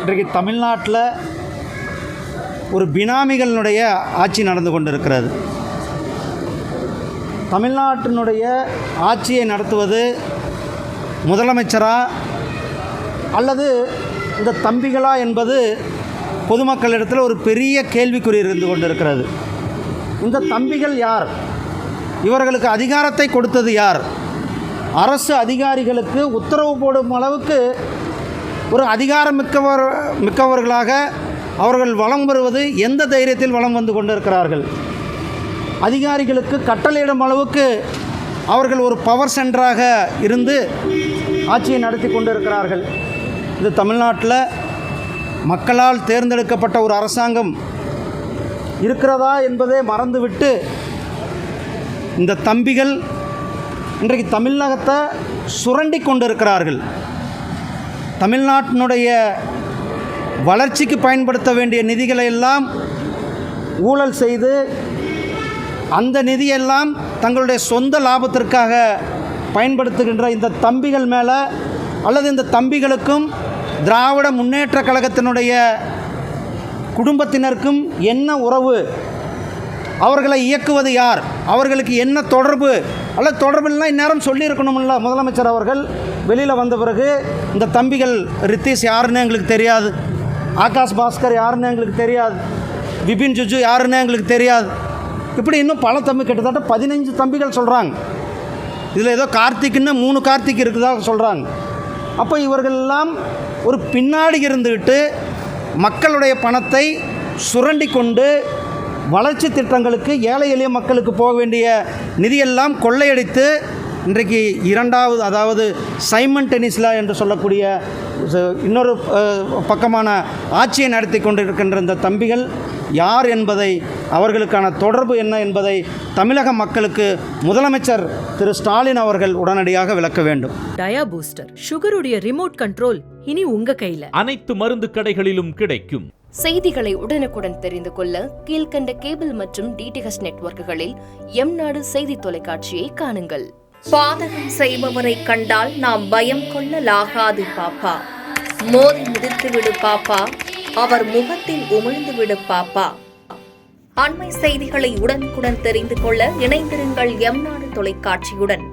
இன்றைக்கு தமிழ்நாட்டில் ஒரு பினாமிகளினுடைய ஆட்சி நடந்து கொண்டிருக்கிறது. தமிழ்நாட்டினுடைய ஆட்சியை நடத்துவது முதலமைச்சரா அல்லது இந்த தம்பிகளா என்பது பொதுமக்களிடத்தில் ஒரு பெரிய கேள்விக்குறி இருந்து கொண்டிருக்கிறது. இந்த தம்பிகள் யார்? இவர்களுக்கு அதிகாரத்தை கொடுத்தது யார்? அரசு அதிகாரிகளுக்கு உத்தரவு போடும் அளவுக்கு ஒரு அதிகாரம் மிக்கவர்களாக அவர்கள் வலம் வருவது எந்த தைரியத்தில் வலம் வந்து கொண்டிருக்கிறார்கள்? அதிகாரிகளுக்கு கட்டளையிடும் அளவுக்கு அவர்கள் ஒரு பவர் சென்டராக இருந்து ஆட்சியை நடத்தி கொண்டிருக்கிறார்கள். இது தமிழ்நாட்டில் மக்களால் தேர்ந்தெடுக்கப்பட்ட ஒரு அரசாங்கம் இருக்கிறதா என்பதை மறந்துவிட்டு இந்த தம்பிகள் இன்றைக்கு தமிழகத்தை சுரண்டி கொண்டிருக்கிறார்கள். தமிழ்நாட்டினுடைய வளர்ச்சிக்கு பயன்படுத்த வேண்டிய நிதிகளை எல்லாம் ஊழல் செய்து அந்த நிதியெல்லாம் தங்களுடைய சொந்த லாபத்திற்காக பயன்படுத்துகின்ற இந்த தம்பிகள் மேலே அல்லது இந்த தம்பிகளுக்கும் திராவிட முன்னேற்ற கழகத்தினுடைய குடும்பத்தினருக்கும் என்ன உறவு? அவர்களை இயக்குவது யார்? அவர்களுக்கு என்ன தொடர்பு? அல்லது தொடர்புலாம் இந்நேரம் சொல்லியிருக்கணும்ல முதலமைச்சர் அவர்கள். வெளியில் வந்த பிறகு இந்த தம்பிகள் ரித்தீஷ் யாருன்னு எங்களுக்கு தெரியாது, ஆகாஷ் பாஸ்கர் யாருன்னு எங்களுக்கு தெரியாது, விபின் ஜுஜு யாருன்னு எங்களுக்கு தெரியாது, இப்படி இன்னும் பல தம்பி கிட்டத்தட்ட 15 தம்பிகள் சொல்கிறாங்க. இதில் ஏதோ கார்த்திக்னு 3 கார்த்திக் இருக்குதாக சொல்கிறாங்க. அப்போ இவர்களெல்லாம் ஒரு பின்னாடி இருந்துக்கிட்டு மக்களுடைய பணத்தை சுரண்டி கொண்டு வளர்ச்சி திட்டங்களுக்கு ஏழை எளிய மக்களுக்கு போக வேண்டிய நிதியெல்லாம் கொள்ளையடித்து இன்றைக்கு இரண்டாவது, அதாவது சைமல்டேனியஸ்லா என்று சொல்லக்கூடிய இன்னொரு பக்கமான ஆட்சியை நடத்தி கொண்டிருக்கின்ற இந்த தம்பிகள் யார் என்பதை, அவர்களுக்கான தொடர்பு என்ன என்பதை தமிழக மக்களுக்கு முதலமைச்சர் திரு ஸ்டாலின் அவர்கள் உடனடியாக விளக்க வேண்டும். டயா பூஸ்டர் சுகருடைய ரிமோட் கண்ட்ரோல் இனி உங்க கையில. அனைத்து மருந்து கடைகளிலும் கிடைக்கும். செய்திகளை உடனுக்குடன் தெரிந்து கொள்ள கீழ்கண்ட கேபிள் மற்றும் டிடிஹெச் நெட்வொர்க்குகளில் எம்நாடு செய்தி தொலைக்காட்சியை காணுங்கள். பாதகம் செய்பவரை கண்டால் நாம் பயம் கொள்ளலாகாது பாப்பா. மோதி மிதித்து விடு பாப்பா, அவர் முகத்தில் உமிழ்ந்து விடு பாப்பா. அண்மை செய்திகளை உடனுக்குடன் தெரிந்து கொள்ள இணைந்திருங்கள் எம்நாடு தொலைக்காட்சியுடன்.